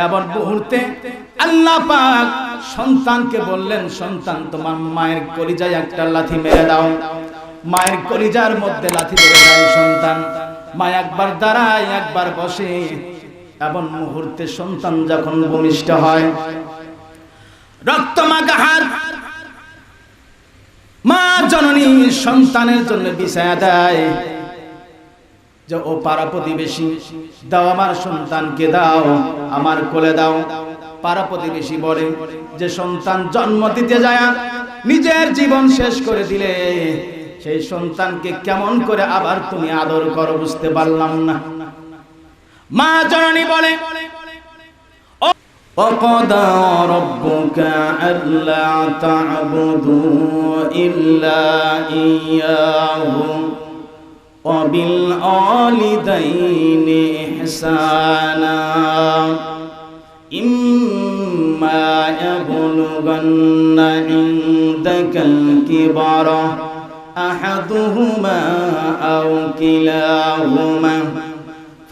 এমন মুহূর্তে আল্লাহ পাক সন্তানকে বললেন, সন্তান তোমার মায়ের কলিজায় একটা লাথি মেরে দাও। মায়ের কলিজার মধ্যে লাথি মেরে দাও সন্তান। মা একবার দাঁড়ায়, একবার বসে। এমন মুহূর্তে সন্তান যখন ভূমিষ্ঠ হয়, রক্তমাখা হাত মা জননী সন্তানের জন্য বিছায়া দেয় যে ও পাড়া প্রতিবেশী, দাও আমার সন্তানকে, দাও আমার কোলে দাও। পাড়া প্রতিবেশী বলে যে সন্তান জন্ম দিতে যায় নিজের জীবন শেষ করে দিলে সেই সন্তানকে কেমন করে আবার তুমি আদর করো বুঝতে পারলাম না। মা জননী বলে, وَقَضَى رَبُّكَ أَلَّا تَعْبُدُوا إِلَّا إِيَّاهُ وَبِالْوَالِدَيْنِ إِحْسَانًا إِمَّا يَبْلُغَنَّ عِندَكَ الْكِبَرَ أَحَدُهُمَا أَوْ كِلَاهُمَا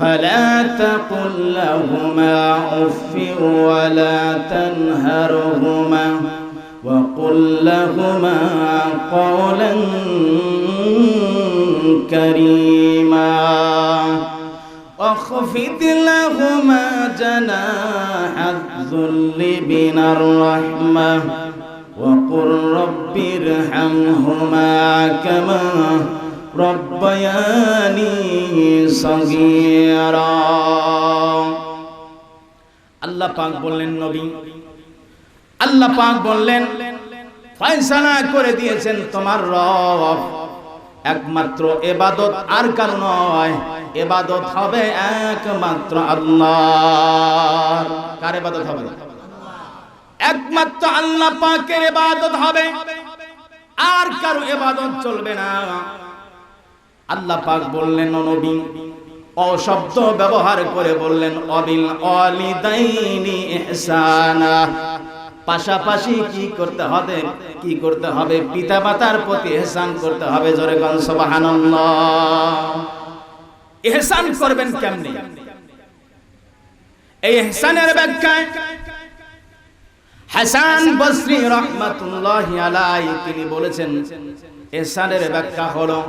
فلا تقل لهما أف ولا تنهرهما وقل لهما قولا كريما واخفض لهما جناح الذل من الرحمة وقل رب ارحمهما كما রব্বায়ানি সগীরা। আল্লাহ পাক বললেন, নবী আল্লাহ পাক বললেন ফয়সালা করে দিয়েছেন তোমার রব একমাত্র ইবাদত আর কারো নয়, ইবাদত হবে একমাত্র আল্লাহর। কার ইবাদত হবে? একমাত্র আল্লাহ পাকের ইবাদত হবে, আর কারো ইবাদত চলবে না। আল্লাহ পাক বললেন, নবী অশব্দ ব্যবহার করে বললেন অবিল ওয়ালিদাইনি ইহসানা, পাশাপাশি কি করতে হবে? কি করতে হবে? পিতামাতার প্রতি ইহসান করতে হবে। জোরে বলেন সুবহানাল্লাহ। ইহসান করবেন কেমনে? এই ইহসানের ব্যাখ্যা হাসান বসরি রাহমাতুল্লাহি আলাইহি তিনি বলেছেন, ইহসানের ব্যাখ্যা হলো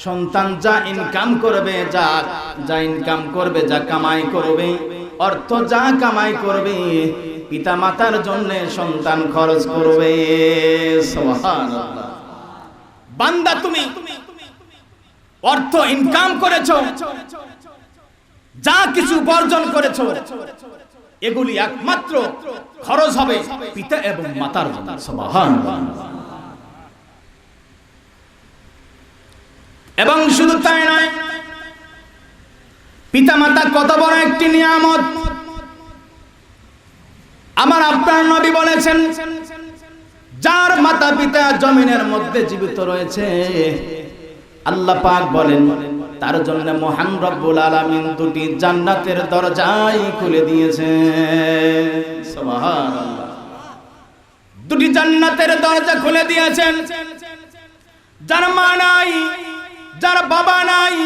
সন্তান যা ইনকাম করবে, যা ইনকাম করবে, যা কামাই করবে, অর্থ যা কামাই করবে, পিতামাতার জন্য সন্তান খরচ করবে। সুবহানাল্লাহ। বান্দা তুমি অর্থ ইনকাম করেছো, যা কিছু উপার্জন করেছো, এগুলি একমাত্র খরচ হবে পিতা এবং মাতার জন্য। সুবহানাল্লাহ। এবং শুধু তাই নয়, পিতামাতা কত বড় একটি নিয়ামত। আমার আপনার নবী বলেছেন, যার মাতা পিতা জমিনের মধ্যে জীবিত রয়েছে, আল্লাহ পাক বলেন তার জন্য মহান রব্বুল আলামিন দুটি জান্নাতের দরজাই খুলে দিয়েছে। সুবহানাল্লাহ। দুটি জান্নাতের দরজা খুলে দিয়েছেন। যার মা নাই, যার বাবা নাই,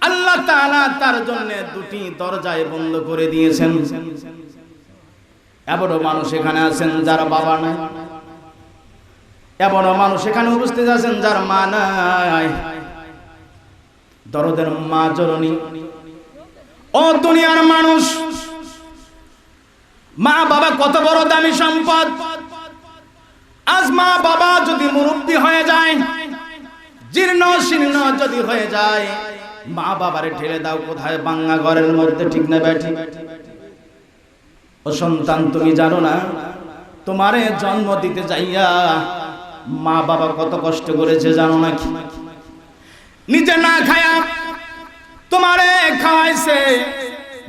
আল্লাহ তাআলা তার জন্য দুটি দরজায় বন্ধ করে দিয়েছেন। এমনও মানুষ এখানে আছেন যার বাবা নাই, এমনও মানুষ এখানে উপস্থিত আছেন যার মা নাই। দরদের মা জননী, ও দুনিয়ার মানুষ, মা বাবা কত বড় দামি সম্পদ। আজ মা বাবা যদি মুরব্বি হয়ে যায়, জীর্ণ শীর্ণ যদি হয়ে যায়, মা বাবারে ঠেলে দাও কোথায়? বাংলা ঘরের মধ্যে, ঠিক না ব্যাঠি? ও সন্তান, তুমি জানো না তোমারে জন্ম দিতে যাইয়া মা বাবা কত কষ্ট করেছে, জানো নাকি? নিজে না খায়া তোমারে খাওয়াইছে,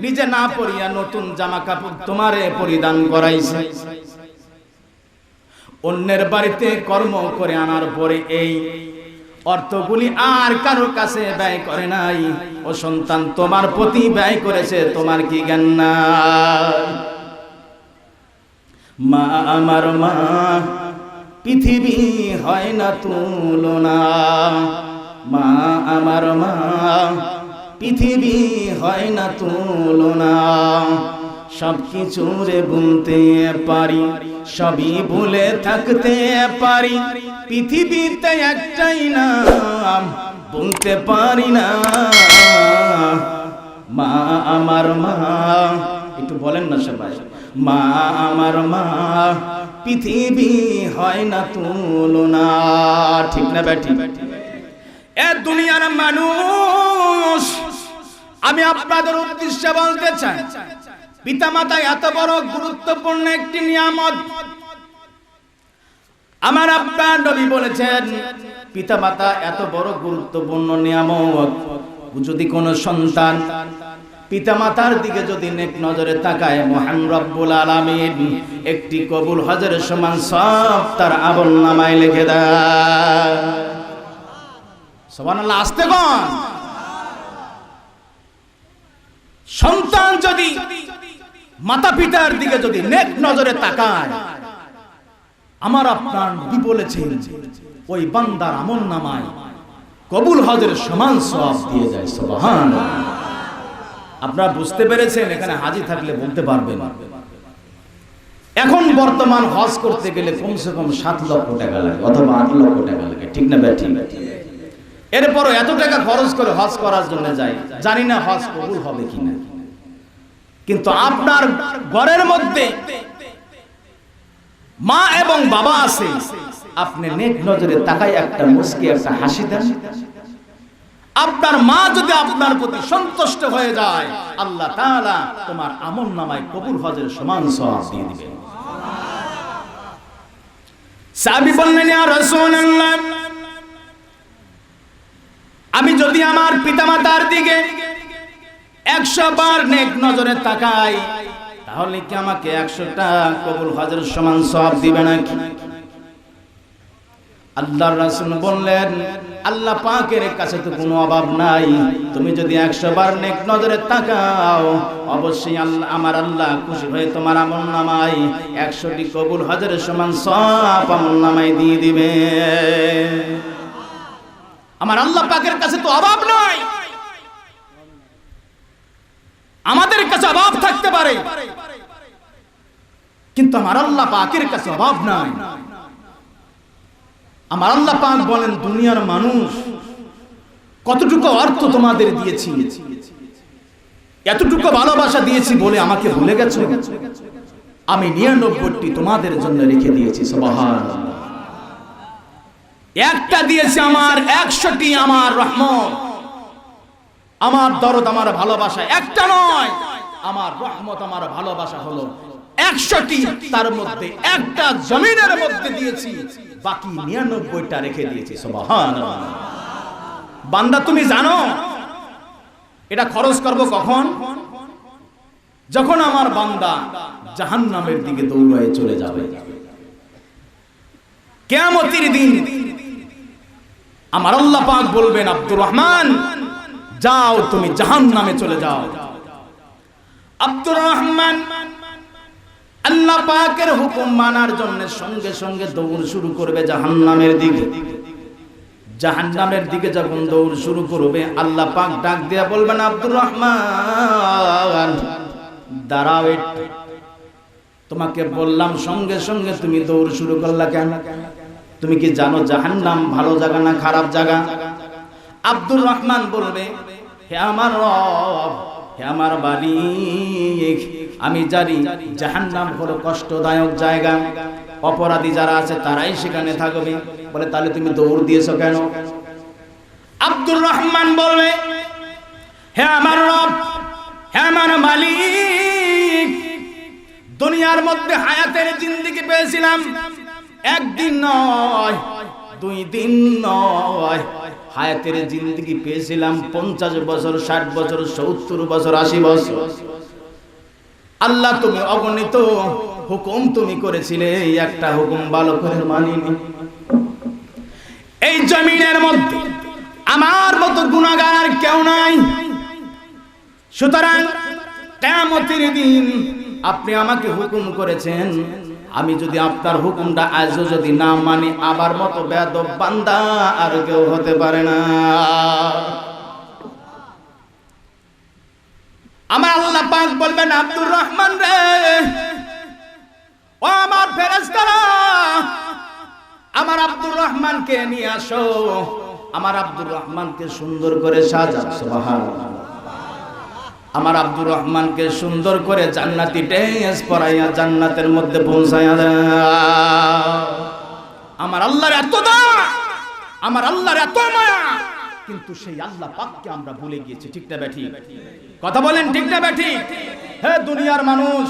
নিজে না পরিয়া নতুন জামা কাপড় তোমারে পরিধান করাইছে। অন্যের বাড়িতে কর্ম করে আনার পরে এই অর্থগুলি আর কারোর কাছে ব্যয় করে নাই। ও সন্তান, তোমার প্রতি ব্যয় করেছে, তোমার কি জ্ঞান নাই? মা আমার মা, পৃথিবী হয় না তুলনা। মা আমার মা, পৃথিবী হয় না তুলনা। সবকিছু রে ভুলতে পারি, সবই ভুলে থাকতে পারি, পৃথিবীতে একটাই নাম বলতে পারি না, মা আমার মা। একটু বলেন না সবাই, মা আমার মা, পৃথিবী হয় না তুলনা। ঠিক না বেটি? এ দুনিয়ার মানুষ, আমি আপনাদের উদ্দেশ্যে বলতে চাই, পিতামাতা এত বড় গুরুত্বপূর্ণ একটি নিয়ামত। আমার আপনার নবী বলেছেন, পিতামাতা এত বড় গুরুত্বপূর্ণ নিয়ামত, যদি কোনো সন্তান পিতামাতার দিকে যদি নেক নজরে তাকায়, মহান রব্বুল আলামিন একটি কবুল হজের সমান সব তার আমলনামায় লিখে দেয়। সুবহানাল্লাহ, আস্তে কোন। সন্তান যদি মাতা পিতার দিকে যদি নেক নজরে তাকায়, আমার আপনার নবী বলেছেন ওই বান্দার আমলনামায় কবুল হজের সমান সওয়াব দিয়ে যায়। সুবহানাল্লাহ। আপনারা বুঝতে পেরেছেন? এখানে হাজী থাকলে বলতে পারবেন। এখন বর্তমান হজ করতে গেলে কমসে কম 7 লক্ষ টাকা লাগে অথবা 8 লক্ষ টাকা লাগে। ঠিক না ভাই? ঠিক। এরপরও এত টাকা খরচ করে হজ করার জন্য যাই, জানি না হজ কবুল হবে কিনা। কিন্তু আপনার ঘরের মধ্যে মা এবং বাবা আছে, আপনি নেক নজরে তাকাই একটা মুস্কি, একটা হাসি দেন, আপনার মা যদি আপনার প্রতি সন্তুষ্ট হয়ে যায়, আল্লাহ তাআলা তোমার আমলনামায় কবুল হজের সমান সওয়াব দিয়ে দিবেন। সাহাবী বললেন, ইয়া রাসূলুল্লাহ, আমি যদি আমার পিতামাতার দিকে 100 বার নেক নজরে তাকাই, তাহলে কি আমাকে 100টা কবুল হজের সমান সওয়াব দিবে নাকি? আল্লাহর রাসূল বললেন, আল্লাহ পাকের কাছে তো কোনো অভাব নাই, তুমি যদি 100 বার নেক নজরে তাকাও, অবশ্যই আল্লাহ আমার আল্লাহ খুশি হয়ে তোমার আমলনামায় 100টি কবুল হজের সমান সওয়াব আমলনামায় দিয়ে দিবে। আমার আল্লাহ পাকের কাছে তো অভাব নাই। আমাদের কাছে অভাব থাকতে পারে, কিন্তু আমার আল্লাহ পাকের কাছে অভাব নাই। আমার আল্লাহ পাক বলেন, দুনিয়ার মানুষ কতটুকু অর্থ তোমাদের দিয়েছি, এতটুকু ভালোবাসা দিয়েছি বলে আমাকে ভুলে গেছো? আমি 99টি তোমাদের জন্য রেখে দিয়েছি। সুবহানাল্লাহ। একটা দিয়েছি আমার, 100টি আমার রহমত, আমার দরদ, আমার ভালোবাসা একটা নয়, আমার রহমত, আমার ভালোবাসা হলো 100টি, তার মধ্যে একটা জমিনের মধ্যে দিয়েছি, বাকি 99টা রেখে দিয়েছি। সুবহানাল্লাহ। বান্দা তুমি জানো এটা খরচ করব কখন? যখন আমার বান্দা জাহান্নামের দিকে দৌড়ায় চলে যাবে। কিয়ামতের দিন আমার আল্লাহ পাক বলবেন, আব্দুর রহমান যাও, তুমি জাহান্নামে চলে যাও। আব্দুর রহমান আল্লাহ পাকের হুকুম মানার জন্য সঙ্গে সঙ্গে দৌড় শুরু করবে জাহান্নামের দিকে। জাহান্নামের দিকে যখন দৌড় শুরু করবে, আল্লাহ পাক ডাক দিয়া বলবেন, আব্দুর রহমান দাঁড়াও, তোমাকে বললাম সঙ্গে সঙ্গে তুমি দৌড় শুরু করলা কেন? তুমি কি জানো জাহান্নাম ভালো জায়গা না খারাপ জায়গা? আব্দুর রহমান বলবে, হে আমার রব, হে আমার মালিক, আমি জানি জাহান্নাম হলো কষ্টদায়ক জায়গা, অপরাধী যারা আছে তারাই সেখানে থাকবে। বলে, তাহলে তুমি দৌড় দিয়েছো কেন? আব্দুর রহমান বলবে, হে আমার রব, হে আমার মালিক, দুনিয়ার মধ্যে হায়াতের জিন্দেগি পেয়েছিলাম, একদিন নয়, 2 দিন নয়, হায়াতের জিন্দেগি পেয়েছিলাম 50 বছর, 60 বছর, 70 বছর, 80 বছর। আল্লাহ তুমি অগণিত হুকুম তুমি করেছিলে, এই একটা হুকুম ভালো করে মানিনি। এই জমিনের মধ্যে আমার মতো গুনাহগার আর কেউ নাই। সুতরাং কিয়ামতের দিন আপনি আমাকে হুকুম করেছেন, আমি যদি আপনার হুকুমটা আজও যদি না মানি, আমার মতো বেয়াদব বান্দা আর কেউ হতে পারে না। আমার আল্লাহ পাক বলবেন আব্দুর রহমান রে, ও আমার ফেরেশতারা, আমার আব্দুর রহমানকে নিয়ে আসো, আমার আব্দুর রহমানকে সুন্দর করে সাজাও। সুবহানাল্লাহ। আমার আব্দুর রহমানকে সুন্দর করে জান্নাতি ড্রেস পরাইয়া জান্নাতের মধ্যে পৌঁছায়া দাও। আমার আল্লাহর এত দয়া, আমার আল্লাহর এত মায়া, কিন্তু সেই আল্লাহ পাককে আমরা ভুলে গিয়েছি। ঠিক না ব্যাঠি? কথা বলেন ঠিক না ব্যাঠি? হে দুনিয়ার মানুষ,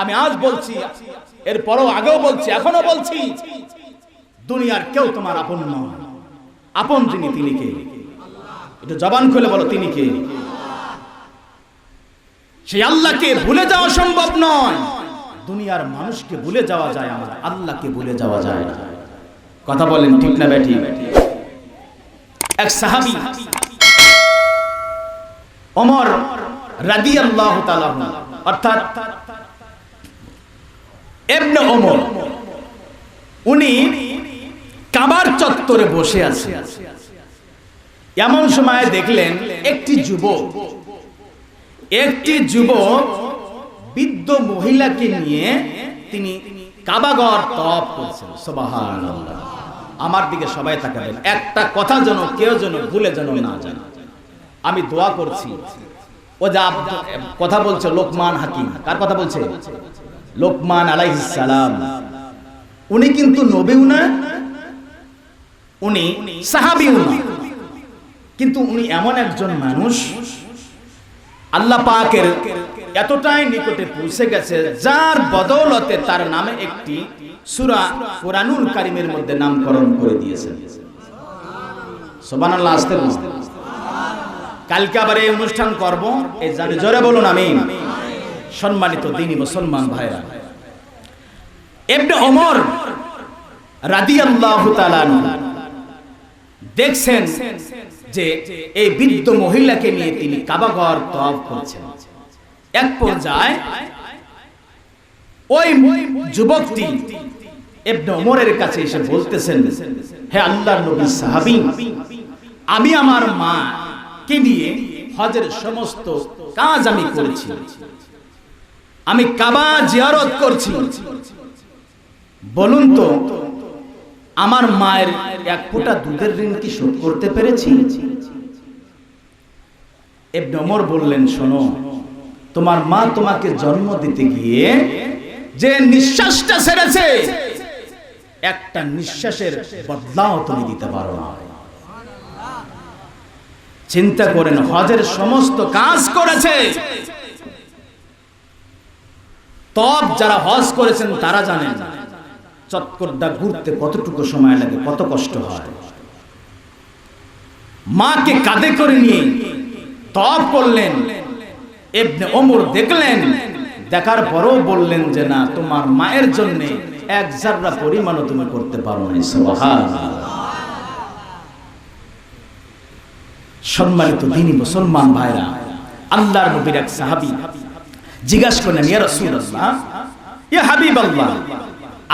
আমি আজ বলছি, এরপরও আগেও বলছি, এখনো বলছি, দুনিয়ার কেউ তোমার আপন নয়। আপন যিনি, তিনি কে? একটু জবান খুলে বলো, তিনি কে? সেই আল্লাহকে ভুলে যাওয়া সম্ভব নয়। দুনিয়ার মানুষকে ভুলে যাওয়া যায়, আমার আল্লাহকে ভুলে যাওয়া যায় না। কথা বলেন ঠিক না ব্যাঠি? এক সাহাবী ওমর রাদিয়াল্লাহু তাআলা অর্থাৎ ইবনে ওমর, উনি কাবার চত্বরে বসে আছেন। এমন সময় দেখলেন একটি যুবক বৃদ্ধ মহিলাকে নিয়ে তিনি কাবাগর তওয়াফ করছেন। সুবহানাল্লাহ। আমার দিকে সবাই তাকাবেন, একটা কথা যেন কেউ যেন ভুলে যেন না যায়। আমি দোয়া করছি, ও যা কথা বলছে লোকমান হাকিম, কার কথা বলছে? লোকমান আলাইহিস সালাম। উনি কিন্তু নবীও না, উনি সাহাবীও না, কিন্তু উনি এমন একজন মানুষ আল্লাহ পাকের এতটাই নিকটে পৌঁছে গেছে, যার বদৌলতে তার নামে একটি সূরা কোরআনুল কারীমের মধ্যে নামকরণ করে দিয়েছেন। সুবহানাল্লাহ। আস্তে আস্তে কালকে আবার এই অনুষ্ঠান করব, এই জানি জোরে বলুন আমিন। সম্মানিত দ্বীনি মুসলমান ভাইরা, ইবনে ওমর রাদিয়াল্লাহু তাআলা দেখছেন যে এই বৃদ্ধ মহিলাকে নিয়ে তিনি কাবাগর তওয়াফ করছেন। এক পর্যায়ে ওই যুবকটি ইবনে ওমরের কাছে এসে বলতেছেন, হে আল্লাহর নবীর সাহাবী, আমি আমার মা কে নিয়ে হজের সমস্ত কাজ আমি করেছি, আমি কাবা জিয়ারত করছি, বলুন তো আমার মায়ের এক ফোঁটা দুধের ঋণ কি শোধ করতে পেরেছি? ইবনে ওমর বললেন, শোনো, তোমার মা তোমাকে জন্ম দিতে গিয়ে যে নিঃশ্বাসটা ছেড়েছে, একটা নিঃশ্বাসের বদলাও তুমি দিতে পারো না। চিন্তা করেন, হজের সমস্ত কাজ করেছে। তব যারা হজ করেছেন তারা জানেন চক্করটা ঘুরতে কতটুকু সময় লাগে, কত কষ্ট হয়। মাকে কাঁধে করে নিয়ে তওয়াফ করলেন। ইবনে ওমর দেখলেন, দেখার পরও বললেন যে না, তোমার মায়ের জন্য এক জাররা পরিমাণও তুমি করতে পারো না। সুবহানাল্লাহ। সম্মানিত দ্বীনি মুসলমান ভাইরা, আল্লাহর নবীর এক সাহাবী জিজ্ঞাসা করলেন, ইয়া রাসূলুল্লাহ, ইয়া হাবিবাল্লাহ,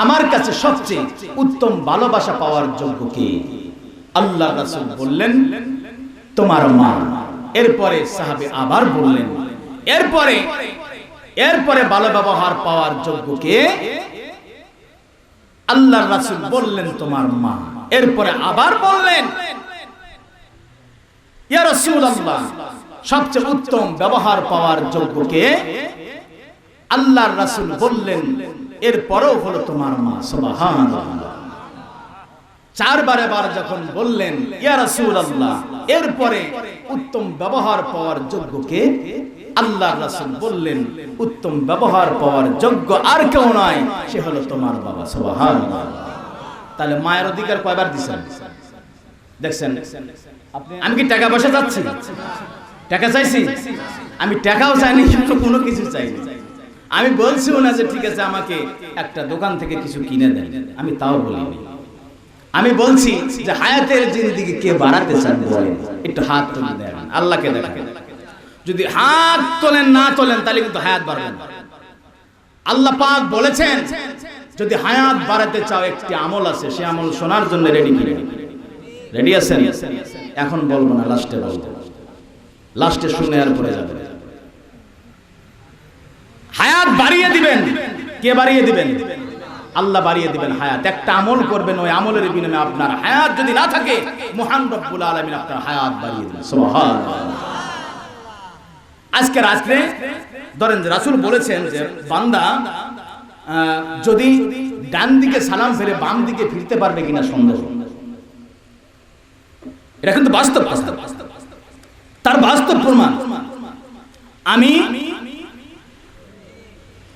আমার কাছে সবচেয়ে উত্তম ভালোবাসা পাওয়ার যোগ্য কে? আল্লাহর রাসূল বললেন, তোমার মা। এরপরে সাহাবী আবার বললেন, এরপরে ভালো ব্যবহার পাওয়ার যোগ্য কে? আল্লাহর রাসূল বললেন, তোমার মা। এরপরে আবার বললেন, ইয়া রাসূলুল্লাহ, সবচেয়ে উত্তম ব্যবহার পাওয়ার যোগ্য কে? আল্লাহর রাসূল বললেন, এরপরও হলো তোমার মা। সুবহানাল্লাহ। চারবার যখন বললেন ইয়া রাসূলুল্লাহ, এরপরে উত্তম ব্যবহার পাওয়ার যোগ্য কে? আল্লাহর রাসূল বললেন, উত্তম ব্যবহার পাওয়ার যোগ্য আর কেউ নয়, সে হলো তোমার বাবা। সুবহানাল্লাহ। তাহলে মায়ের অধিকার কয়বার দিছেন দেখছেন? আমি কি টাকা পয়সা চাচ্ছি? টাকা চাইছি? আমি টাকাও চাইনি, কিন্তু কোনো কিছু চাইনি। আমি বলছিও না যে ঠিক আছে আমাকে একটা দোকান থেকে কিছু কিনে দেন, আমি তাও বলিনি। আমি বলছি যে হায়াতের জিন্দেগি কে বাড়াতে চান বলেন, একটু হাত তুলে দেন, আল্লাহকে দেখেন। যদি হাত তোলেন না তোলেন তাহলে কিন্তু হায়াত বাড়বে না। আল্লাহ পাক বলেছেন, যদি হায়াত বাড়াতে চাও একটি আমল আছে, সে আমল শোনার জন্য রেডি কি? রেডি আছেন? এখন বলবো না, লাস্টে বলবো, লাস্টে শুনে আর পরে যাবে। হায়াত বাড়িয়ে দিবেন। কে বাড়িয়ে দিবেন? আল্লাহ বাড়িয়ে দিবেন হায়াত। একটা আমল করবেন, ওই আমলের বিনিময়ে আপনার হায়াত যদি না থাকে, মহান রব্বুল আলামিন আপনার হায়াত বাড়িয়ে দিবেন। সুবহানাল্লাহ। আজকে রাত্রে ধরেন যে রাসূল বলেছেন যে বান্দা যদি ডান দিকে সালাম ফেলে বাম দিকে ফিরতে পারবে কিনা সন্দেহ। এটা কিন্তু বাস্তব কথা, তার বাস্তব প্রমাণ। আমি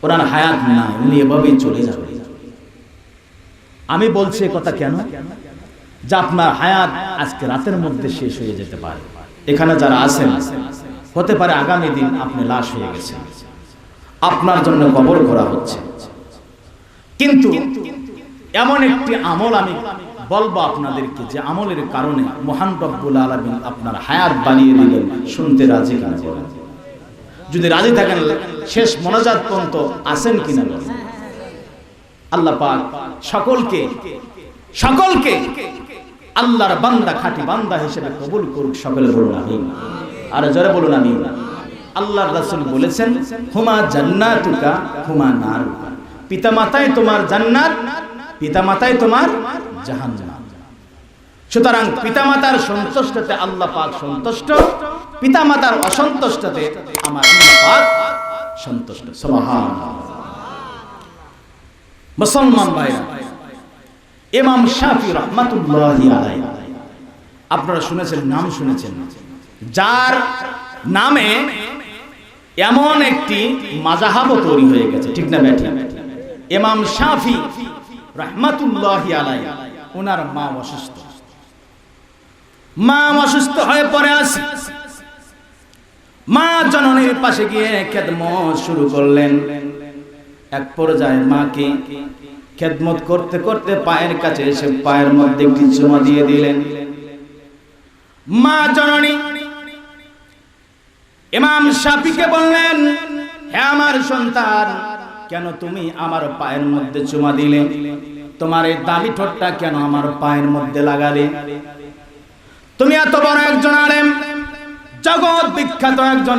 ওনার হায়াত না, উনি এভাবেই চলে যাবে। আমি বলছি কথা কেন? যে আপনার হায়াত আজকে রাতের মধ্যে শেষ হয়ে যেতে পারে। এখানে যারা আছেন, হতে পারে আগামী দিন আপনি লাশ হয়ে গেছেন, আপনার জন্য কবর করা হচ্ছে। কিন্তু এমন একটি আমল আমি বলবো আপনাদেরকে, যে আমলের কারণে মহান রব্বুল আলামিন আপনার হায়াত বাড়িয়ে দিবেন। শুনতে রাজি কিনা বলেন? যদি রাজি থাকেন শেষ মোনাজাত পর্যন্ত আছেন কিনা বলেন। আল্লাহ পাক সকলকে আল্লাহর বান্দা, খাঁটি বান্দা হিসেবে কবুল করুক। সকলে বলুন আমিন। আর জোরে বলুন আমিন। আল্লাহর রাসূল বলেছেন, হুমা জান্নাতুকা হুমা নারুকা। পিতামাতাই তোমার জান্নাত, পিতামাতাই তোমার জাহান্নাম। সুতরাং পিতামাতার সন্তুষ্টতে আল্লাহ পাক সন্তুষ্ট, পিতামাতার অসন্তুষ্টতে আমার আল্লাহ পাক সন্তুষ্ট। সুবহানাল্লাহ। মুসলমান ভাইরা, ইমাম শাফি রাহমাতুল্লাহি আলাইহি, আপনারা শুনেছেন, নাম শুনেছেন, যার নামে এমন একটি মাযহাবও তৈরি হয়ে গেছে, ঠিক না বেঠি? ইমাম শাফি রাহমাতুল্লাহি আলাইহি, ওনার মা অসুস্থ হয়ে পড়ে আছে। মা জননীর পাশে গিয়ে খেদমত শুরু করলেন। এক পর্যায়ে মাকে খেদমত করতে করতে পায়ের কাছে এসে পায়ের মধ্যে একটি চুমা দিয়ে দিলেন। মা জননী ইমাম শাফিকে বললেন, হে আমার সন্তান, কেন তুমি আমার পায়ের মধ্যে চুমা দিলে? তোমার এই দামি ঠোঁটটা কেন আমার পায়ের মধ্যে লাগালে? তুমি এত বড় একজন আলেম, জগৎ বিখ্যাত একজন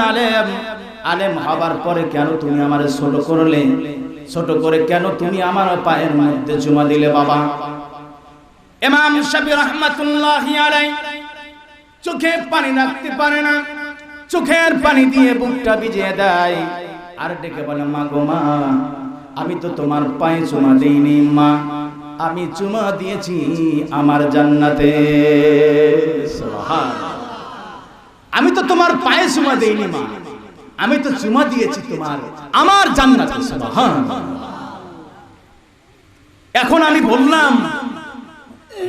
আলেম হবার পরে কেন তুমি আমারে ছোট করলে? ছোট করে কেন তুমি আমার পায়ের মধ্যে চুমা দিলে বাবা? ইমাম শাফি রাহমাতুল্লাহি আলাইহি চোখে পানি রাখতে পারে না, চোখের পানি দিয়ে বুকটা ভিজিয়ে দেয়, আর ডেকে বলে, মা গো মা, আমি তো তোমার পায়ে চুমা দেইনি মা, আমি চুমা দিয়েছি আমার জান্নাতে। সুবহানাল্লাহ। আমি তো তোমার পায়ে চুমা দেইনি মা, আমি তো চুমা দিয়েছি আমার জান্নাতে। সুবহানাল্লাহ। এখন আমি বললাম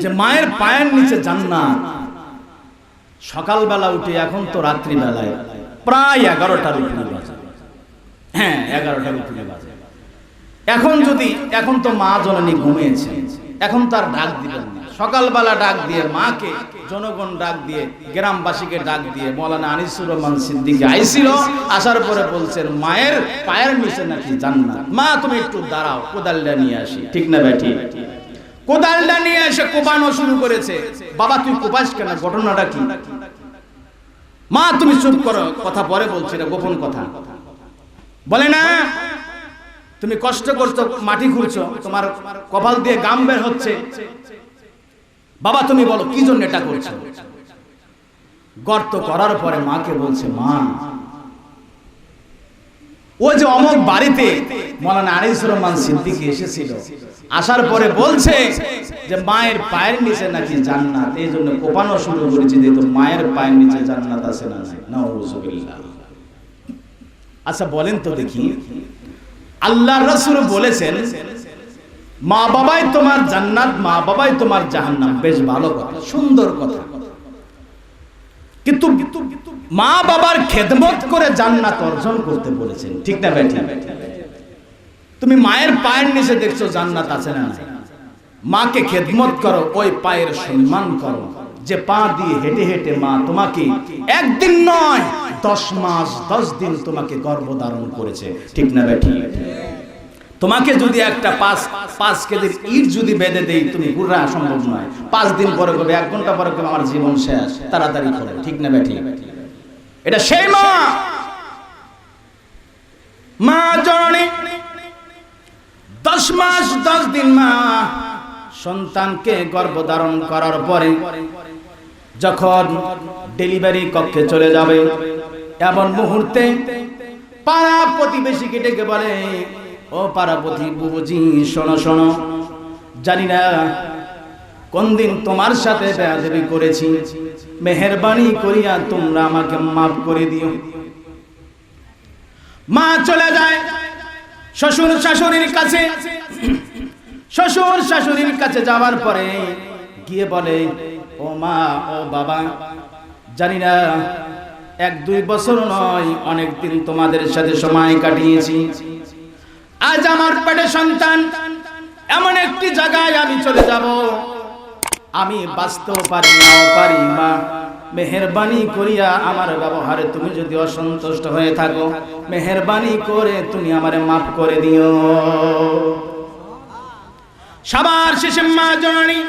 যে মায়ের পায়ের নিচে জান্নাত। সকালবেলা উঠে, এখন তো রাত্রি বেলায় প্রায় 11টার উপরে বাজে। হ্যাঁ, 11টার উপরে বাজে। এখন তো মা জননী ঘুমিয়েছে, এখন তার ডাক দিবেন না। সকালবেলা ডাক দিয়ে মাকে, জনগণ ডাক দিয়ে, গ্রামবাসীকে ডাক দিয়ে মাওলানা আনিসুর রহমান সিদ্দিকী আইছিল। আসার পরে বলছেন, মায়ের পায়ের নিচে নাকি জান্নাত। মা তুমি একটু দাঁড়াও, কোদালটা নিয়ে আসি। ঠিক না বেটি? কোদালটা নিয়ে এসে কোপানো শুরু করেছে। বাবা তুই কোপাস কেন, ঘটনাটা কি? মা তুমি চুপ করো, কথা পরে বলছি, না গোপন কথা। বলে না, তুমি কষ্ট করছো, মাটি খুঁড়ছো, তোমার কপাল দিয়ে গাম বের হচ্ছে। বাবা তুমি বলো কি জন্য এটা করছো? গর্ত করার পরে মাকে বলছে, মা ও যে অমুক বাড়িতে মাওলানা আনিসুর রহমান সিদ্দিকী এসেছিল, আসার পরে বলছে যে মায়ের পায়ের নিচে নাকি জান্নাত, এই জন্য কোপানো শুরু করেছি যে তো মায়ের পায়ের নিচে জান্নাত আছে না নাই? নাউযুবিল্লাহ। আচ্ছা বলেন তো দেখি, আল্লাহর রাসূল বলেছেন মা বাবাই তোমার জান্নাত, মা বাবাই তোমার জাহান্নাম। বেশ ভালো কথা, সুন্দর কথা। কিন্তু মা বাবার খেদমত করে জান্নাত অর্জন করতে বলেছেন, ঠিক না বেটি? তুমি মায়ের পায়ের নিচে দেখছো জান্নাত আছে না নাই? মাকে খেদমত করো, ওই পায়ের সম্মান করো, যে পা দিয়ে হেঁটে হেঁটে মা তোমাকে একদিন নয় 10 মাস 10 দিন তোমাকে গর্ভধারণ করেছে, ঠিক না বেটি? তোমাকে যদি একটা 5 কেজির ইট যদি বেঁধে দেই, তুমি পুরা সম্ভব নয়। 5 দিন পরে কবে, 1 ঘন্টা পরে কবে আমার জীবন শেষ, তাড়াতাড়ি করে, ঠিক না বেটি? এটা সেই মা। মা জননী 10 মাস 10 দিন মা সন্তানকে গর্ভধারণ করার পরে যখন ডেলিভারি কক্ষে চলে যাবে এমন মুহূর্তে পাড়া প্রতিবেশীকে ডেকে বলে, ও পাড়া প্রতিবেশী শোনো শোনো, জানি না কোন দিন তোমার সাথে বেয়াদবি করেছি, মেহেরবানি করিয়া তোমরা আমাকে মাফ করে দিও। মা চলে যায় শ্বশুর শাশুড়ির কাছে। শ্বশুর শাশুড়ির কাছে যাওয়ার পরে গিয়ে বলে, ও মা ও বাবা, জানি না 1-2 বছর নয়, অনেক দিন তোমাদের সাথে সময় কাটিয়েছি। আজ আমার পেটে সন্তান, এমন একটি জায়গায় আমি চলে যাব, আমি বাঁচতেও পারি নাও পারি। মা মেহেরবানি করিয়া আমার ব্যবহারে তুমি যদি অসন্তুষ্ট হয়ে থাকো, মেহেরবানি করে তুমি আমারে মাফ করে দিও। সবার শেষে মা জননী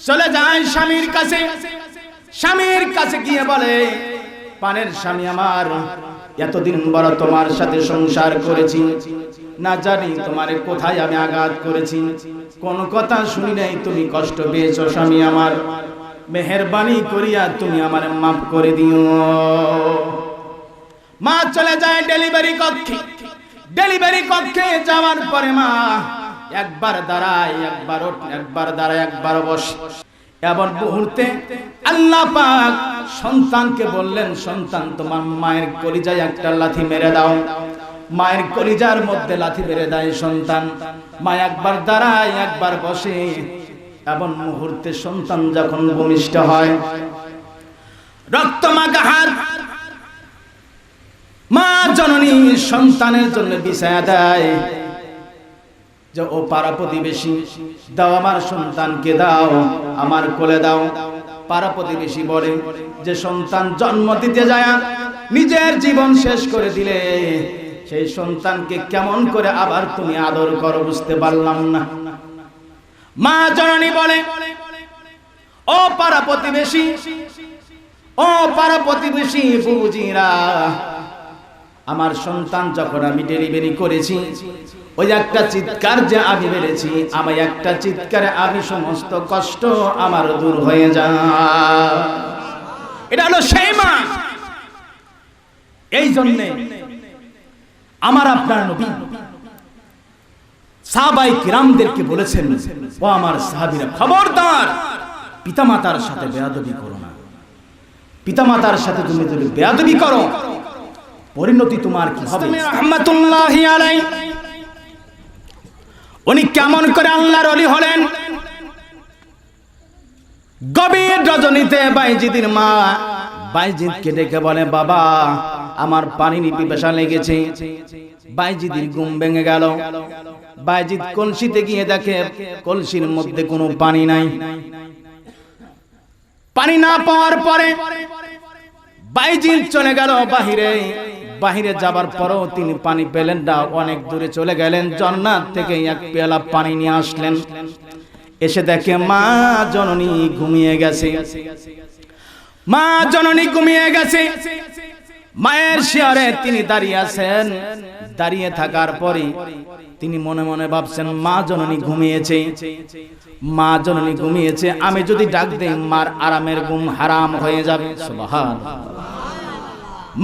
চলে যায় স্বামীর কাছে। স্বামীর কাছে গিয়ে বলে, পানের স্বামী আমার, এতদিন বড় তোমার সাথে সংসার করেছি, না জানি তোমারে কোথায় আমি আঘাত করেছি, কোন কথা শুনি নাই, তুমি কষ্ট পেয়েছো স্বামী আমার, মেহেরবানি করিয়া তুমি আমারে মাফ করে দিও। মা চলে যায় ডেলিভারি কক্ষে। ডেলিভারি কক্ষে যাওয়ার পরে মা একবার দাঁড়ায়, একবার ওঠ, একবার দাঁড়ায়, একবার বসে। এমন মুহূর্তে আল্লাহ পাক সন্তানকে বললেন, সন্তান তোমার মায়ের কলিজায় একটা লাথি মেরে দাও। মায়ের কলিজার মধ্যে লাথি মেরে দেয় সন্তান। মা একবার দাঁড়ায়, একবার বসে। এমন মুহূর্তে সন্তান যখন ভূমিষ্ঠ হয়, রক্তমাখা হাত মা জননী সন্তানের জন্য বিছায়া দেয় যে, ও পাড়া প্রতিবেশী, দাও আমার সন্তানকে, দাও আমার কোলে দাও। পাড়া প্রতিবেশী বলে যে সন্তান জন্ম দিতে যায় নিজের জীবন শেষ করে দিলে, সেই সন্তানকে কেমন করে আবার তুমি আদর করো বুঝতে পারলাম না। মা জননী বলে, ও পাড়া প্রতিবেশী, ও পাড়া প্রতিবেশী বুঝিরা, আমার সন্তান যখন আমি ডেলিভারি করেছি, ওই একটা চিৎকার যে আমি বেড়েছি, আমি একটা চিৎকারে আমি সমস্ত কষ্ট আমার দূর হয়ে যায়। এটা হলো সেই মা। এই জন্যে আমার আপনার নবী সাহাবায়ে কিরামদেরকে বলেছেন, ও আমার সাহাবীরা, খবরদার পিতামাতার সাথে বেয়াদবি করো না। পিতামাতার সাথে তুমি যদি বেয়াদবি করো, পরিণতি তোমার কি হবে। রাহমাতুল্লাহি আলাইহি উনি কেমন করে আল্লাহর ওলি হলেন? গভীর রজনীতে বাইজিদের মা বাইজিদকে ডেকে বলে, বাবা আমার পানি পিপাসা লেগেছে। বাইজিদের ঘুম ভেঙে গেল। বাইজিদ কলসিতে গিয়ে দেখে কলসির মধ্যে কোনো পানি নাই। পানি না পাওয়ার পরে বাইজিদ চলে গেল বাহিরে। বাহিরে যাবার পরও তিনি পানি পেলেন না। অনেক দূরে চলে গেলেন, জান্নাত থেকে এক পেয়ালা পানি নিয়ে আসলেন। এসে দেখে মা জননী ঘুমিয়ে গেছে। মা জননী ঘুমিয়ে গেছে। মায়ের শিয়রে তিনি দাঁড়িয়ে আছেন। দাঁড়িয়ে থাকার পরে তিনি মনে মনে ভাবছেন, মা জননী ঘুমিয়েছে, মা জননী ঘুমিয়েছে, আমি যদি ডাক দেই মার আরামের ঘুম হারাম হয়ে যাবে। সুবহানাল্লাহ।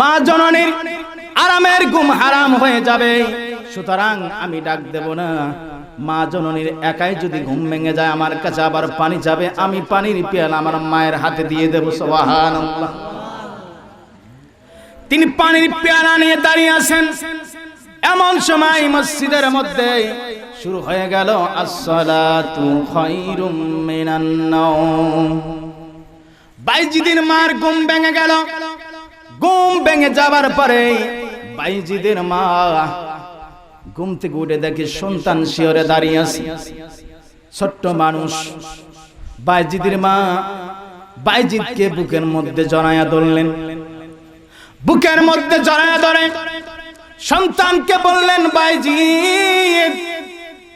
মা জননীর আরামের ঘুম হারাম হয়ে যাবে, সুতরাং আমি ডাক দেব না। মা জননীর একাই যদি ঘুম ভেঙে যায়, আমার কাছে আবার পানি যাবে, আমি পানির পেয়ালা আমার মায়ের হাতে দিয়ে দেব। সুবহানাল্লাহ। তিনি পানির পেয়ালা নিয়ে দাঁড়িয়ে আছেন। এমন সময় মসজিদের মধ্যে শুরু হয়ে গেল আসসালাতু খায়রুম মিনান নাওম। বাইজিদের মার ঘুম ভেঙে গেল। ঘুম ভেঙে যাবার পরে বাইজিদের মা ঘুম থেকে উঠে দেখে সন্তান শিয়রে দাঁড়িয়ে আছে। ছোট্ট মানুষ। বাইজিদের মা বাইজিদকে বুকের মধ্যে জড়ায়া ধরলেন। বুকের মধ্যে জড়ায়া ধরে সন্তানকে বললেন, বাইজিদ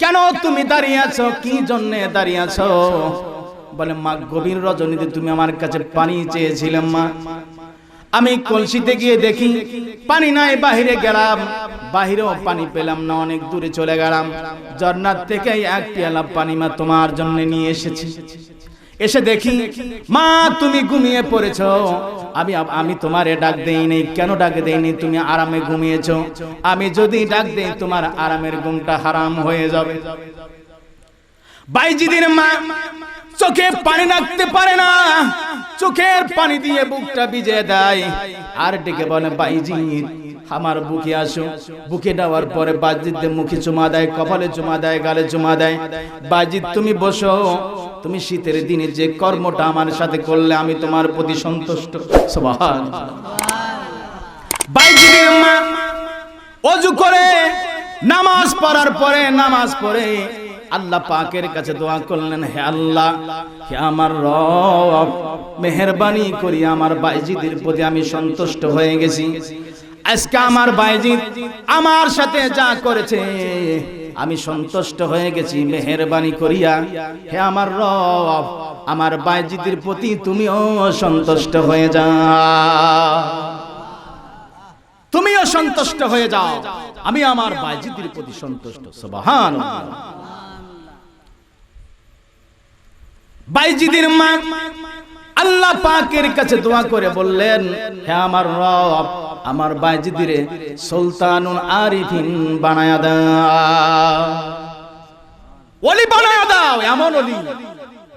কেন তুমি দাঁড়িয়ে আছো? কি জন্য দাঁড়িয়ে আছো? বলে, মা গভীর রজনীতে তুমি আমার কাছে পানি চেয়েছিলে মা, আমি কলসিতে গিয়ে দেখি পানি নাই, বাহিরে গেলাম, বাহিরেও পানি পেলাম না, অনেক দূরে চলে গেলাম, জান্নাত থেকে এক পেয়ালা পানি মা তোমার জন্য নিয়ে এসেছি। এসে দেখি মা তুমি ঘুমিয়ে পড়েছো, আমি তোমারে ডাক দেইনি। কেন ডাক দেইনি? তুমি আরামে ঘুমিয়েছো, আমি যদি ডাক দেই তোমার আরামের ঘুমটা হারাম হয়ে যাবে। বাইজিদের মা চোখে পানি রাখতে পারে না, চোখের পানি দিয়ে বুকটা ভিজিয়ে দেয়, আর ডেকে বলে বাইজি আমার বুকে আসো। বুকে দেওয়ার পরে বাইজিদের মুখে চুমা দেয়, কপালে চুমা দেয়, গালে চুমা দেয়। বাইজি তুমি বসো, তুমি শীতের দিনে যে কর্মটা আমার সাথে করলে আমি তোমার প্রতি সন্তুষ্ট। সুবহানাল্লাহ। বাইজিদের মা ওযু করে নামাজ পড়ার পরে, নামাজ পড়ে আল্লাহ পাকের কাছে দোয়া করলেন, হে আল্লাহ, হে আমার রব, মেহেরবানি করি আমার বাইজিদের প্রতি আমি সন্তুষ্ট হয়ে গেছি। আজকে আমার বাইজিদ আমার সাথে যা করেছে আমি সন্তুষ্ট হয়ে গেছি, মেহেরবানি করিয়া হে আমার রব আমার বাইজিদের প্রতি তুমিও সন্তুষ্ট হয়ে যাও, তুমিও সন্তুষ্ট হয়ে যাও, আমি আমার বাইজিদের প্রতি সন্তুষ্ট। সুবহানাল্লাহ। বাইজিদের মা আল্লাহ পাকের কাছে দোয়া করে বললেন, হে আমার রব আমার বাইজিদিরে সুলতানুল আরিফিন বানায়া দাও, ওলি বানায়া দাও, এমন ওলি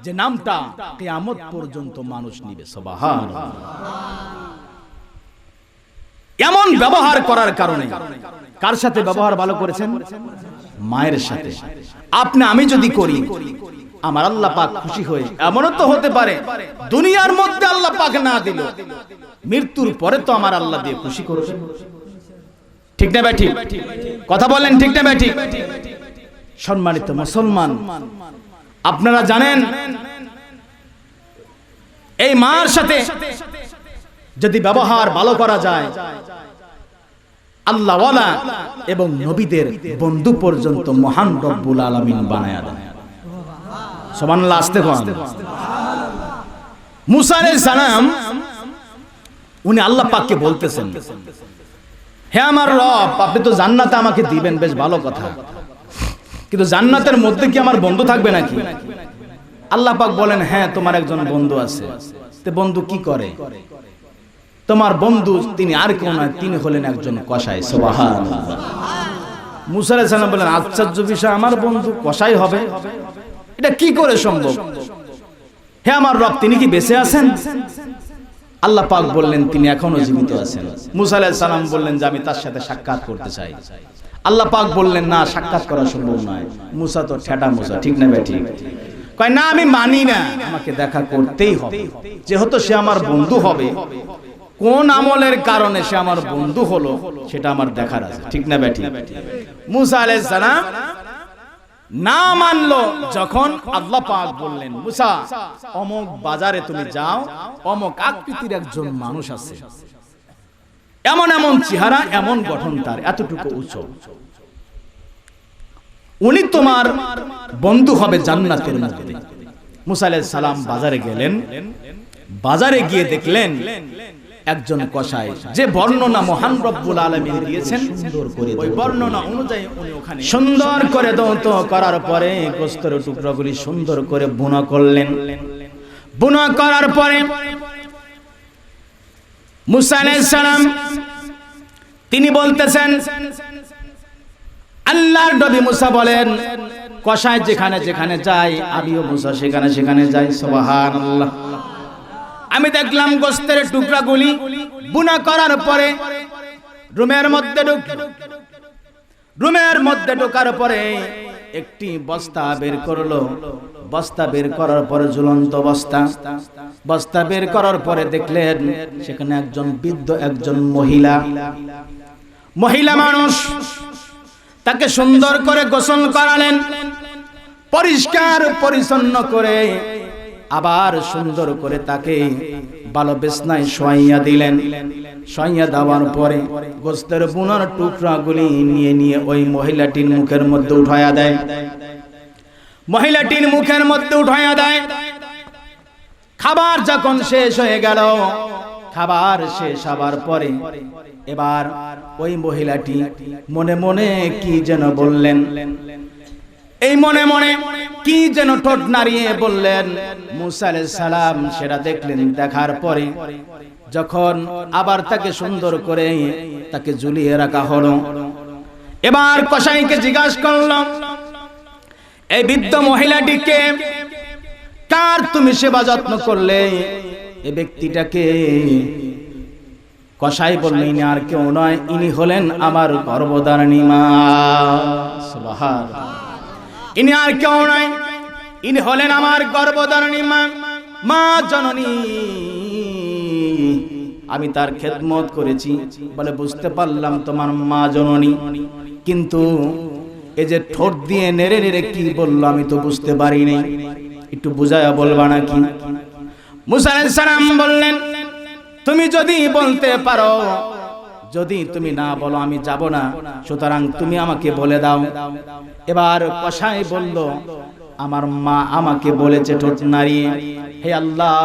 যে নামটা কিয়ামত পর্যন্ত মানুষ নিবে। সুবহানাল্লাহ। এমন ব্যবহার করার কারণে, কার সাথে ব্যবহার ভালো করেছেন? মায়ের সাথে। আপনি আমি যদি করি আমার আল্লাহ পাক খুশি হয়ে, এমনও তো হতে পারে দুনিয়ার মধ্যে আল্লাহ পাক না দিল, মৃত্যুর পরে তো আমার আল্লাহ দিয়ে খুশি করবে। ঠিক না বেঠিক? কথা বলেন ঠিক না বেঠিক? সম্মানিত মুসলমান, আপনারা জানেন এই মার সাথে যদি ব্যবহার ভালো করা যায়, আল্লাহ ওয়ালা এবং নবীদের বন্ধু পর্যন্ত মহান রব্বুল আলামিন বানায়া দেন। সুবহানাল্লাহ। আস্তে কোন মুসা আলাইহিস সালাম উনি আল্লাহ পাককে বলতেছেন, হে আমার রব আপনি তো জান্নাতে আমাকে দিবেন, বেশ ভালো কথা, কিন্তু জান্নাতের মধ্যে কি আমার বন্ধু থাকবে নাকি? আল্লাহ পাক বলেন, হ্যাঁ তোমার একজন বন্ধু আছে। তে বন্ধু কি করে? তোমার বন্ধু তিনি আর কেউ নয়, তিনি হলেন একজন কসাই। সুবহানাল্লাহ। মুসা আলাইহিস সালাম বলেন, আশ্চর্য বিষয়, আমার বন্ধু কসাই হবে, এটা কি করে সম্ভব? হে আমার রব তিনি কি বেঁচে আছেন? আল্লাহ পাক বললেন তিনি এখনো জীবিত আছেন। মুসা আলাইহিস সালাম বললেন যে আমি তার সাথে সাক্ষাৎ করতে চাই। আল্লাহ পাক বললেন না, সাক্ষাৎ করা সম্ভব নয়। মুসা তো ঠেটা মুসা, ঠিক না ভাই? ঠিক। কয় না আমি মানি না, আমাকে দেখা করতেই হবে, যেহেতু সে আমার বন্ধু হবে, কোন আমলের কারণে সে আমার বন্ধু হলো সেটা আমার দেখার আছে, ঠিক না ভাই? ঠিক। মুসা আলাইহিস সালাম না মানলো যখন আল্লাহ পাক বললেন, মুসা অমুক বাজারে তুমি যাও, অমুক আকৃতির একজন মানুষ আছে, এমন এমন চেহারা, এমন গঠন, তার এতটুকু উঁচু, উনি তোমার বন্ধু হবে জান্নাতের মধ্যে। মুসা আলাইহিস সালাম বাজারে গেলেন, বাজারে গিয়ে দেখলেন একজন কসাই, যে বর্ণনা মহান রব্বুল আলামিন দিয়েছেন সুন্দর করে, ওই বর্ণনা অনুযায়ী উনি ওখানে সুন্দর করে দৌত করার পরে গোশতের টুকরোগুলি সুন্দর করে বুনা করলেন। বুনা করার পরে মুসা আলাইহিস সালাম তিনি বলতেছেন, আল্লাহর নবী মুসা বলেন, কসাই যেখানে যেখানে যায় আমিও মুসা সেখানে সেখানে যাই। সুবহানাল্লাহ। আমি দেখলাম গোশতের টুকরাগুলি বুনা করার পরে রুমের মধ্যে ঢুকলো, রুমের মধ্যে ঢোকার পরে একটি বস্তা বের করলো, বস্তা বের করার পরে ঝুলন্ত বস্তা, বস্তা বের করার পরে দেখলেন সেখানে একজন বৃদ্ধ, একজন মহিলা, মহিলা মানুষ, তাকে সুন্দর করে গোসল করালেন, পরিষ্কার পরিচ্ছন্ন করে আবার সুন্দর করে তাকে ভালো বিছানায় শোয়াইয়া দিলেন। শোয়াইয়া দেওয়ার পরে গোশতের বুনার টুকরাগুলি নিয়ে নিয়ে ওই মহিলাটির মুখের মধ্যে উঠায়া দেয়, মহিলাটির মুখের মধ্যে উঠায়া দেয়। খাবার যখন শেষ হয়ে গেল, খাবার শেষ হবার পরে এবার ওই মহিলাটি মনে মনে কি যেন বললেন, এই মনে মনে কি যেন ঠোঁট নাড়িয়ে বললেন। মুসা আলাইহিস সালাম সেটা দেখলেন, দেখার পরে যখন আবার তাকে সুন্দর করে তাকে ঝুলিয়ে রাখা হলো, এবার কসাইকে জিজ্ঞাসা করলাম, এই বৃদ্ধ মহিলাটিকে কার তুমি সেবা যত্ন করলে? এই ব্যক্তিটাকে কসাই বললেন, ইনি আর কেউ নয়, ইনি হলেন আমার গর্ভধারিণী মা। সুবহানাল্লাহ। ইনি আর কেউ নয়, ইনি হলেন আমার গর্ভধারিণী মা, মা জননী। আমি তার খেদমত করেছি বলে বুঝতে পারলাম তোমার মা জননী, কিন্তু এই যে ঠোঁট দিয়ে নেড়ে নেড়ে কি বললো আমি তো বুঝতে পারিনি, একটু বুঝায়া বলবা নাকি? মুসা আলাইহিস সালাম বললেন, তুমি যদি বলতে পারো, যদি তুমি না বলো আমি যাব না, সুতরাং তুমি আমাকে বলে দাও। এবার কসাই বলল, আমার মা আমাকে বলেছে ঠোঁট নাড়িয়ে, হে আল্লাহ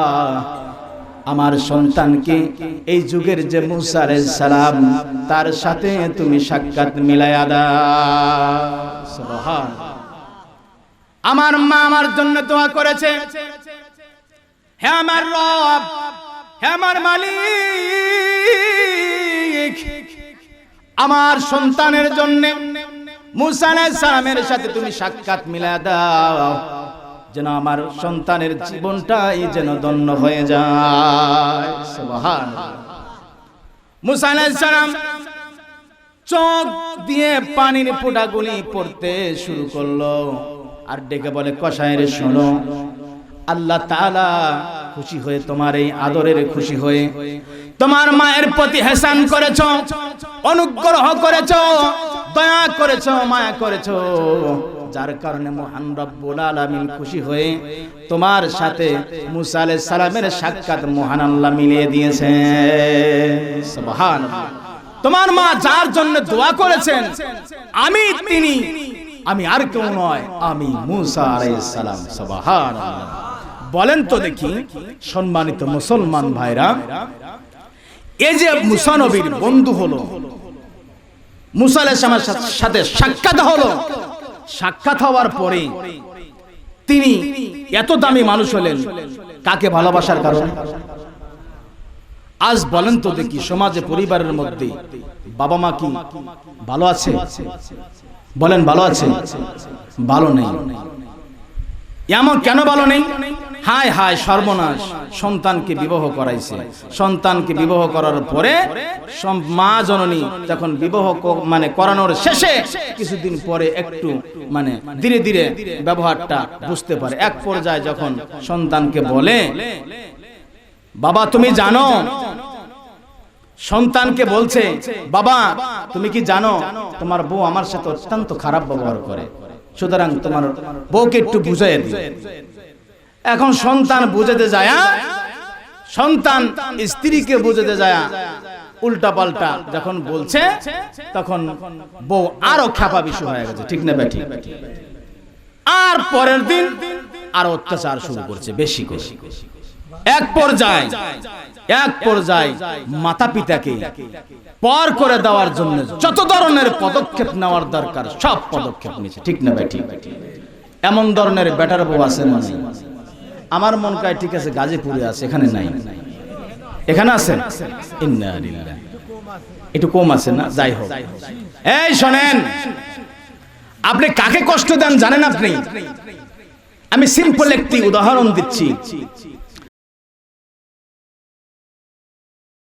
আমার সন্তানকে এই যুগের যে মুসা আলাইহিস সালাম তার সাথে তুমি সাক্ষাৎ মিলায়া দাও। সুবহানাল্লাহ। আমার মা আমার জন্য দোয়া করেছে, হে আমার রব, হে আমার মালিক, আমার সন্তানের জন্য মুসা আলাইহিস সালামের সাথে তুমি সাক্ষাৎ মিলায়া দাও, যেন আমার সন্তানের জীবনটাই যেন ধন্য হয়ে যায়। সুবহানাল্লাহ। মুসা আলাইহিস সালাম চোখ দিয়ে পানির ফোঁটাগুলি পড়তে শুরু করলো আর ডেকে বলে, কসাইয়ের শোনো, আল্লাহ তাআলা খুশি হয়ে তোমার এই আদরের খুশি হয়ে তোমার মায়ের প্রতি হেসান করেছো, অনুগ্রহ করেছো, দয়া করেছো, মায়া করেছো, যার কারণে মহান রব্বুল আলামিন খুশি হয়ে তোমার সাথে মুসা আলাইহিস সালামের সাক্ষাৎ মহান আল্লাহ মিলিয়ে দিয়েছে। সুবহানাল্লাহ। তোমার মা যার জন্য দোয়া করেছেন আমি তিনি, আমি আর কেউ নয়, আমি মুসা আলাইহিস সালাম। সুবহানাল্লাহ। বলেন তো দেখি সম্মানিত মুসলমান ভাইরা, এই যে মুসা নবীর বন্ধু হলো, মুসা আলাইহিস সালামের সাথে সাক্ষাৎ হলো, সাক্ষাৎ হওয়ার পরে তিনি এত দামি মানুষ হলেন কাকে ভালোবাসার কারণে? আজ বলেন তো দেখি সমাজে পরিবারের মধ্যে বাবা মা কি ভালো আছে? বলেন ভালো আছে? ভালো নেই। এমন কেন ভালো নেই? হায় হায় সর্বনাশ, সন্তানকে বিবাহ করাইছে, সন্তানকে বিবাহ করার পরে মা জননী যখন বিবাহ মানে করানোর শেষে কিছুদিন পরে একটু মানে ধীরে ধীরে ব্যবহারটা বুঝতে পারে। এক পর্যায়ে যখন সন্তানকে বলে, বাবা তুমি জানো, সন্তানকে বলছে, বাবা তুমি কি জানো তোমার বউ আমার সাথে অত্যন্ত খারাপ ব্যবহার করে, সুতরাং তোমার বউকে একটু বুঝাইয়া দিও। এখন সন্তান বুঝাতে যায়, সন্তান স্ত্রীকে বুঝাতে যায় উল্টা পাল্টা যখন বলছে, তখন বউ আরো খ্যাপা বিষয় হয়ে গেছে, ঠিক না বেঠি? আর পরের দিন আর অত্যাচার শুরু করছে বেশি করে। এক পর্যায়ে মাতা পিতাকে পর করে দেওয়ার জন্য যত ধরনের পদক্ষেপ নেওয়ার দরকার সব পদক্ষেপ নিয়েছে, ঠিক না বেঠি? এমন ধরনের বেটার বউ আছে না? আমার মন কায় ঠিক আছে গাজীপুরে আছে, এখানে নাই। এখানে আছে একটু কম আছে না? যাই হোক, এই শোনেন, আপনি কাকে কষ্ট দেন জানেন? আপনি, আমি সিম্পল একটি উদাহরণ দিচ্ছি।